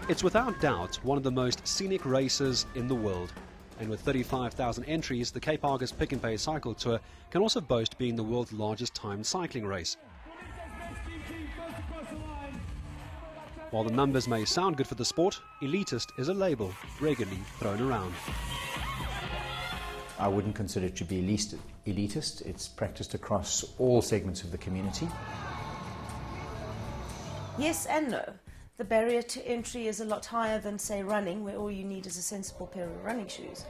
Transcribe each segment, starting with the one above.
It's without doubt one of the most scenic races in the world. And with 35,000 entries, the Cape Argus Pick and Pay Cycle Tour can also boast being the world's largest timed cycling race. While the numbers may sound good for the sport, elitist is a label regularly thrown around. I wouldn't consider it to be elitist. It's practiced across all segments of the community. Yes and no. The barrier to entry is a lot higher than, say, running, where all you need is a sensible pair of running shoes.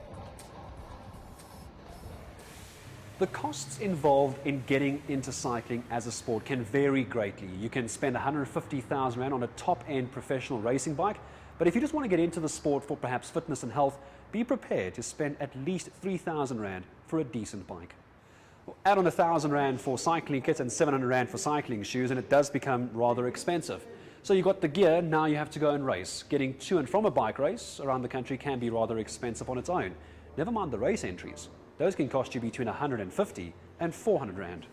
The costs involved in getting into cycling as a sport can vary greatly. You can spend 150,000 Rand on a top-end professional racing bike, but if you just want to get into the sport for perhaps fitness and health, be prepared to spend at least 3,000 Rand for a decent bike. Add on 1,000 Rand for cycling kits and 700 Rand for cycling shoes, and it does become rather expensive. So you've got the gear, now you have to go and race. Getting to and from a bike race around the country can be rather expensive on its own. Never mind the race entries. Those can cost you between 150 and 400 Rand.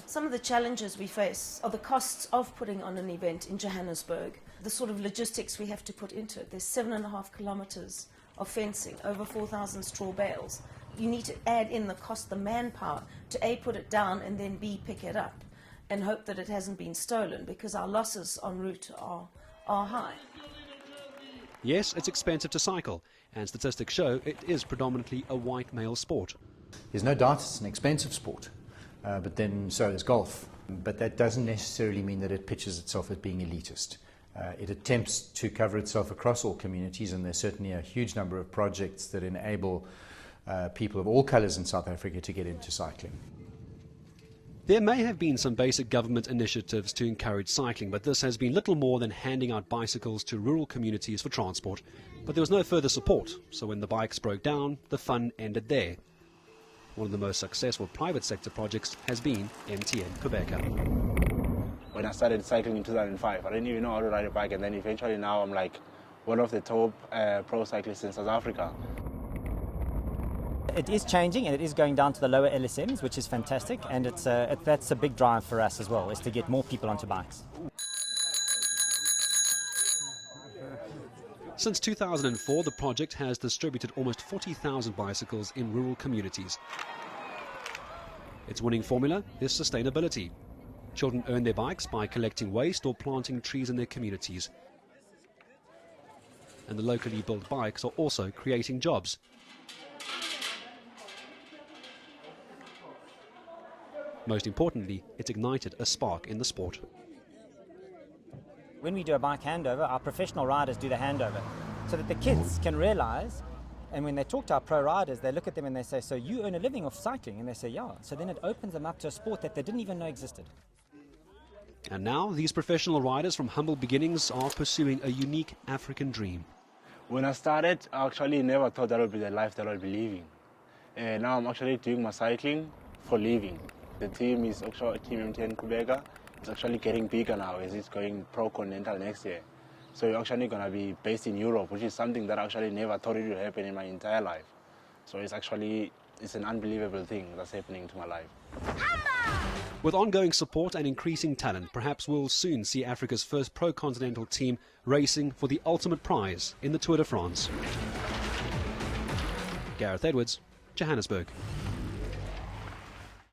Some of the challenges we face are the costs of putting on an event in Johannesburg, the sort of logistics we have to put into it. There's 7.5 kilometers of fencing, over 4,000 straw bales. You need to add in the cost, the manpower, to A, put it down, and then B, pick it up, and hope that it hasn't been stolen, because our losses en route are high. Yes, it's expensive to cycle, and statistics show it is predominantly a white male sport. There's no doubt it's an expensive sport, but then so is golf. But that doesn't necessarily mean that it pitches itself as being elitist. It attempts to cover itself across all communities, and there's certainly a huge number of projects that enable people of all colours in South Africa to get into cycling. There may have been some basic government initiatives to encourage cycling, but this has been little more than handing out bicycles to rural communities for transport. But there was no further support, so when the bikes broke down, the fun ended there. One of the most successful private sector projects has been MTN Quebec. When I started cycling in 2005, I didn't even know how to ride a bike, and then eventually now I'm like one of the top pro cyclists in South Africa. It is changing, and it is going down to the lower LSMs, which is fantastic, and that's a big drive for us as well, is to get more people onto bikes. Since 2004, the project has distributed almost 40,000 bicycles in rural communities. Its winning formula is sustainability. Children earn their bikes by collecting waste or planting trees in their communities. And the locally built bikes are also creating jobs. Most importantly, it's ignited a spark in the sport. When we do a bike handover, our professional riders do the handover, so that the kids can realize, and when they talk to our pro riders, they look at them and they say, "So you earn a living off cycling?" And they say, "Yeah." So then it opens them up to a sport that they didn't even know existed. And now these professional riders from humble beginnings are pursuing a unique African dream. When I started, I actually never thought that would be the life that I'd be living. Now I'm actually doing my cycling for living. The team is actually Team MTN Quebec. It's actually getting bigger now as it's going pro-continental next year. So you're actually going to be based in Europe, which is something that I actually never thought it would happen in my entire life. So it's an unbelievable thing that's happening to my life. With ongoing support and increasing talent, perhaps we'll soon see Africa's first pro-continental team racing for the ultimate prize in the Tour de France. Gareth Edwards, Johannesburg.